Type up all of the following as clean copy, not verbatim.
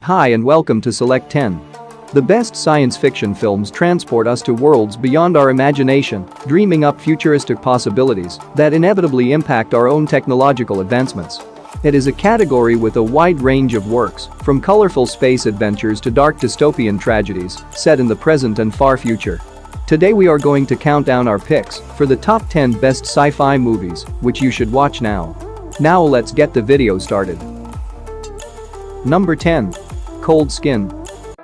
Hi and welcome to Select 10. The best science fiction films transport us to worlds beyond our imagination, dreaming up futuristic possibilities that inevitably impact our own technological advancements. It is a category with a wide range of works, from colorful space adventures to dark dystopian tragedies set in the present and far future. Today we are going to count down our picks for the top 10 best sci-fi movies, which you should watch now. Now let's get the video started. Number 10. Cold Skin.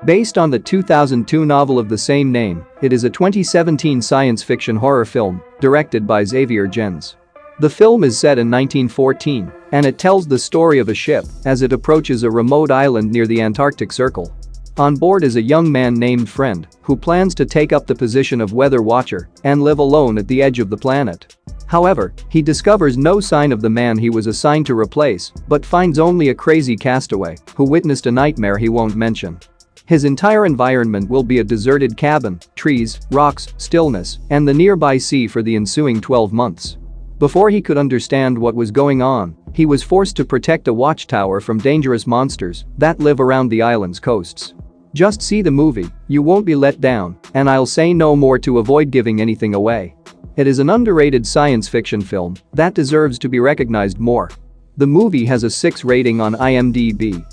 Based on the 2002 novel of the same name, it is a 2017 science fiction horror film directed by Xavier Gens. The film is set in 1914, and it tells the story of a ship as it approaches a remote island near the Antarctic Circle. On board is a young man named Friend, who plans to take up the position of weather watcher and live alone at the edge of the planet. However, he discovers no sign of the man he was assigned to replace, but finds only a crazy castaway who witnessed a nightmare he won't mention. His entire environment will be a deserted cabin, trees, rocks, stillness, and the nearby sea for the ensuing 12 months. Before he could understand what was going on, he was forced to protect a watchtower from dangerous monsters that live around the island's coasts. Just see the movie, you won't be let down, and I'll say no more to avoid giving anything away. It is an underrated science fiction film that deserves to be recognized more. The movie has a 6 rating on IMDb.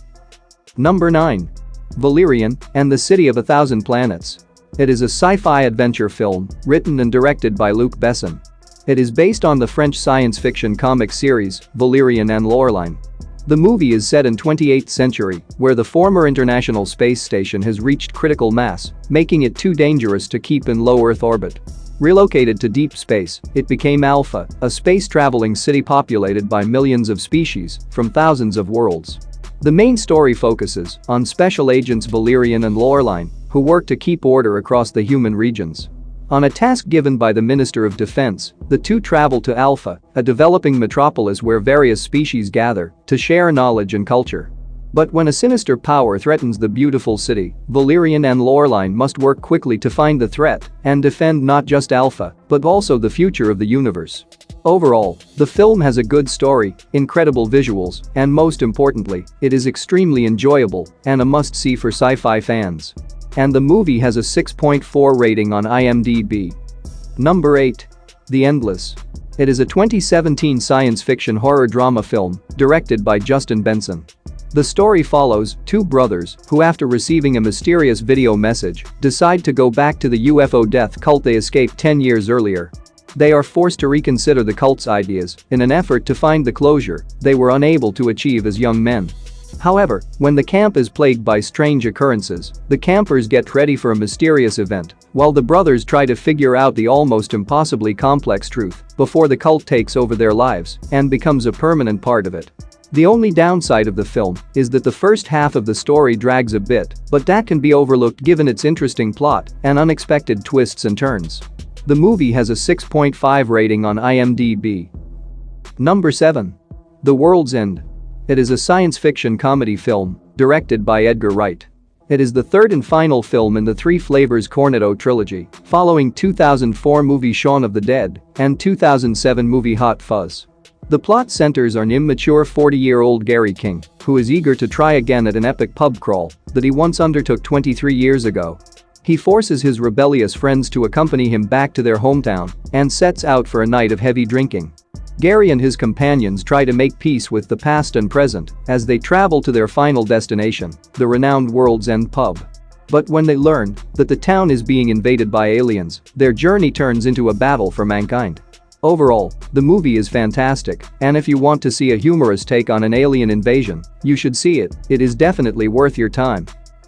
Number 9. Valerian and the City of a Thousand Planets. It is a sci-fi adventure film written and directed by Luc Besson. It is based on the French science fiction comic series Valerian and Laureline. The movie is set in 28th century, where the former International Space Station has reached critical mass, making it too dangerous to keep in low Earth orbit. Relocated to deep space, it became Alpha, a space-traveling city populated by millions of species from thousands of worlds. The main story focuses on special agents Valerian and Laureline, who work to keep order across the human regions. On a task given by the Minister of Defense, the two travel to Alpha, a developing metropolis where various species gather to share knowledge and culture. But when a sinister power threatens the beautiful city, Valerian and Laureline must work quickly to find the threat and defend not just Alpha, but also the future of the universe. Overall, the film has a good story, incredible visuals, and most importantly, it is extremely enjoyable and a must-see for sci-fi fans. And the movie has a 6.4 rating on IMDb. Number 8. The Endless. It is a 2017 science fiction horror drama film directed by Justin Benson. The story follows two brothers who, after receiving a mysterious video message, decide to go back to the UFO death cult they escaped 10 years earlier. They are forced to reconsider the cult's ideas in an effort to find the closure they were unable to achieve as young men. However, when the camp is plagued by strange occurrences, the campers get ready for a mysterious event, while the brothers try to figure out the almost impossibly complex truth before the cult takes over their lives and becomes a permanent part of it. The only downside of the film is that the first half of the story drags a bit, but that can be overlooked given its interesting plot and unexpected twists and turns. The movie has a 6.5 rating on IMDb. Number 7. The World's End. It is a science fiction comedy film directed by Edgar Wright. It is the third and final film in the Three Flavors Cornetto trilogy, following 2004 movie Shaun of the Dead and 2007 movie Hot Fuzz. The plot centers on immature 40-year-old Gary King, who is eager to try again at an epic pub crawl that he once undertook 23 years ago. He forces his rebellious friends to accompany him back to their hometown and sets out for a night of heavy drinking. Gary and his companions try to make peace with the past and present as they travel to their final destination, the renowned World's End pub. But when they learn that the town is being invaded by aliens, their journey turns into a battle for mankind. Overall, the movie is fantastic, and if you want to see a humorous take on an alien invasion, you should see it. It is definitely worth your time.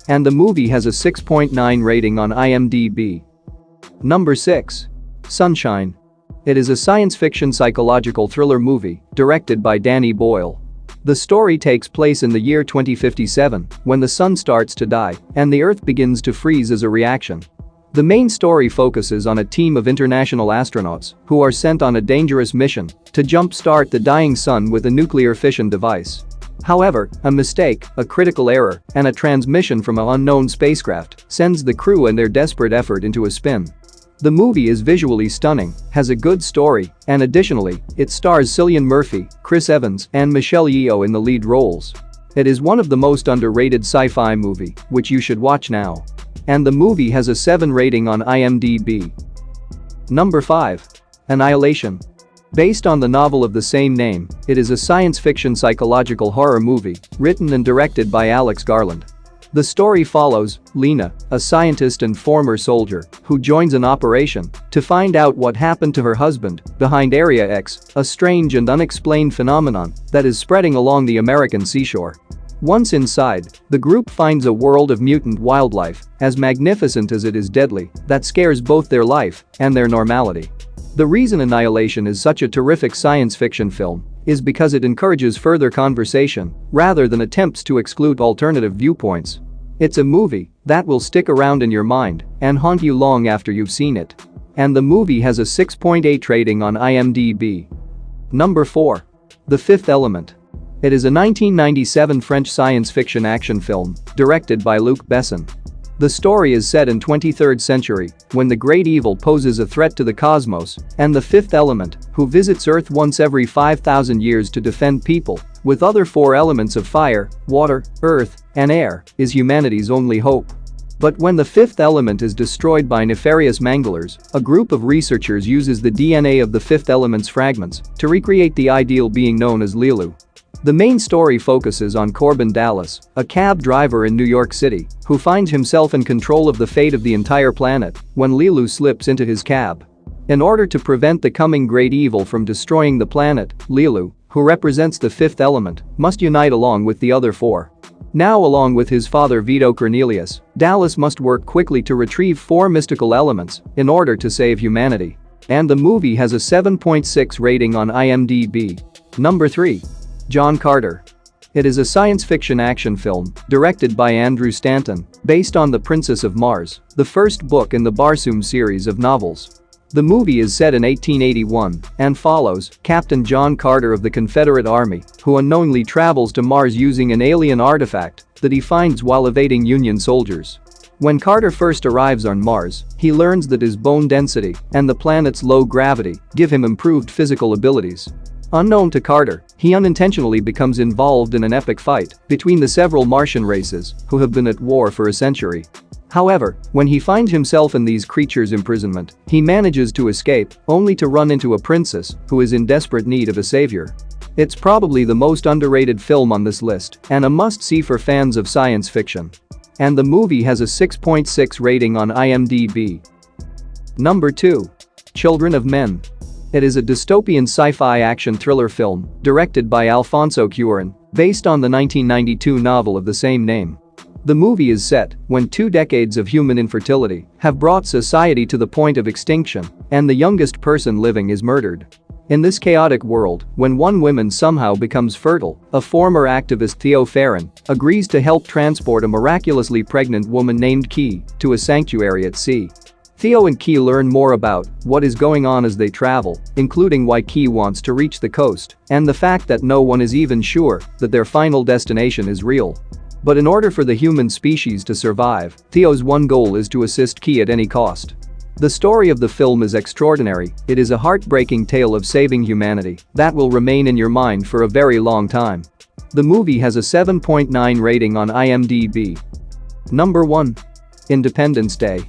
And the movie has a 6.9 rating on IMDb. Number 6. Sunshine. It is a science fiction psychological thriller movie directed by Danny Boyle. The story takes place in the year 2057, when the sun starts to die and the Earth begins to freeze as a reaction. The main story focuses on a team of international astronauts who are sent on a dangerous mission to jumpstart the dying sun with a nuclear fission device. However, a mistake, a critical error, and a transmission from an unknown spacecraft sends the crew and their desperate effort into a spin. The movie is visually stunning, has a good story, and additionally, it stars Cillian Murphy, Chris Evans, and Michelle Yeoh in the lead roles. It is one of the most underrated sci-fi movie, which you should watch now. And the movie has a 7 rating on IMDb. Number 5. Annihilation. Based on the novel of the same name, it is a science fiction psychological horror movie, written and directed by Alex Garland. The story follows Lena, a scientist and former soldier, who joins an operation to find out what happened to her husband behind Area X, a strange and unexplained phenomenon that is spreading along the American seashore. Once inside, the group finds a world of mutant wildlife, as magnificent as it is deadly, that scares both their life and their normality. The reason Annihilation is such a terrific science fiction film is because it encourages further conversation rather than attempts to exclude alternative viewpoints. It's a movie that will stick around in your mind and haunt you long after you've seen it. And the movie has a 6.8 rating on IMDb. Number 4. The Fifth Element. It is a 1997 French science fiction action film directed by Luc Besson. The story is set in 23rd century when the great evil poses a threat to the cosmos and the fifth element, who visits Earth once every 5,000 years to defend people with other 4 elements of fire, water, earth, and air, is humanity's only hope. But when the fifth element is destroyed by nefarious manglers, a group of researchers uses the DNA of the fifth element's fragments to recreate the ideal being known as Lilu. The main story focuses on Corbin Dallas, a cab driver in New York City, who finds himself in control of the fate of the entire planet when Lilu slips into his cab. In order to prevent the coming great evil from destroying the planet, Lilu, who represents the fifth element, must unite along with the other 4. Now, along with his father Vito Cornelius, Dallas must work quickly to retrieve 4 mystical elements in order to save humanity. And the movie has a 7.6 rating on IMDb. Number 3. John Carter. It is a science fiction action film directed by Andrew Stanton, based on The Princess of Mars, the first book in the Barsoom series of novels. The movie is set in 1881 and follows Captain John Carter of the Confederate Army, who unknowingly travels to Mars using an alien artifact that he finds while evading Union soldiers. When Carter first arrives on Mars, he learns that his bone density and the planet's low gravity give him improved physical abilities. Unknown to Carter, he unintentionally becomes involved in an epic fight between the several Martian races who have been at war for a century. However, when he finds himself in these creatures' imprisonment, he manages to escape, only to run into a princess who is in desperate need of a savior. It's probably the most underrated film on this list and a must-see for fans of science fiction. And the movie has a 6.6 rating on IMDb. Number 2. Children of Men. It is a dystopian sci-fi action thriller film directed by Alfonso Cuarón, based on the 1992 novel of the same name. The movie is set when 2 decades of human infertility have brought society to the point of extinction, and the youngest person living is murdered. In this chaotic world, when one woman somehow becomes fertile, a former activist, Theo Farron, agrees to help transport a miraculously pregnant woman named Key to a sanctuary at sea. Theo and Key learn more about what is going on as they travel, including why Key wants to reach the coast and the fact that no one is even sure that their final destination is real. But in order for the human species to survive, Theo's one goal is to assist Key at any cost. The story of the film is extraordinary. It is a heartbreaking tale of saving humanity that will remain in your mind for a very long time. The movie has a 7.9 rating on IMDb. Number 1. Independence Day.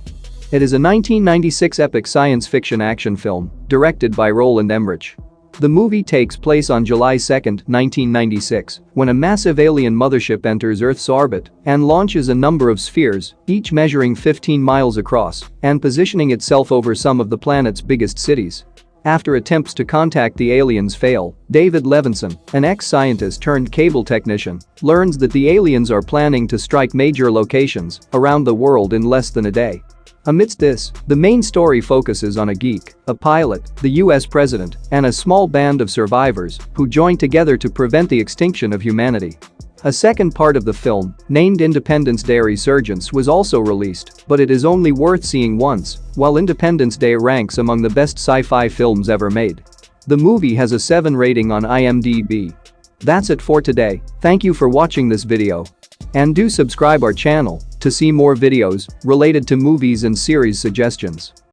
It is a 1996 epic science fiction action film directed by Roland Emmerich. The movie takes place on July 2, 1996, when a massive alien mothership enters Earth's orbit and launches a number of spheres, each measuring 15 miles across and positioning itself over some of the planet's biggest cities. After attempts to contact the aliens fail, David Levinson, an ex-scientist turned cable technician, learns that the aliens are planning to strike major locations around the world in less than a day. Amidst this, the main story focuses on a geek, a pilot, the US president, and a small band of survivors who join together to prevent the extinction of humanity. A second part of the film, named Independence Day Resurgence, was also released, but it is only worth seeing once, while Independence Day ranks among the best sci-fi films ever made. The movie has a 7 rating on IMDb. That's it for today. Thank you for watching this video. And do subscribe our channel to see more videos related to movies and series suggestions.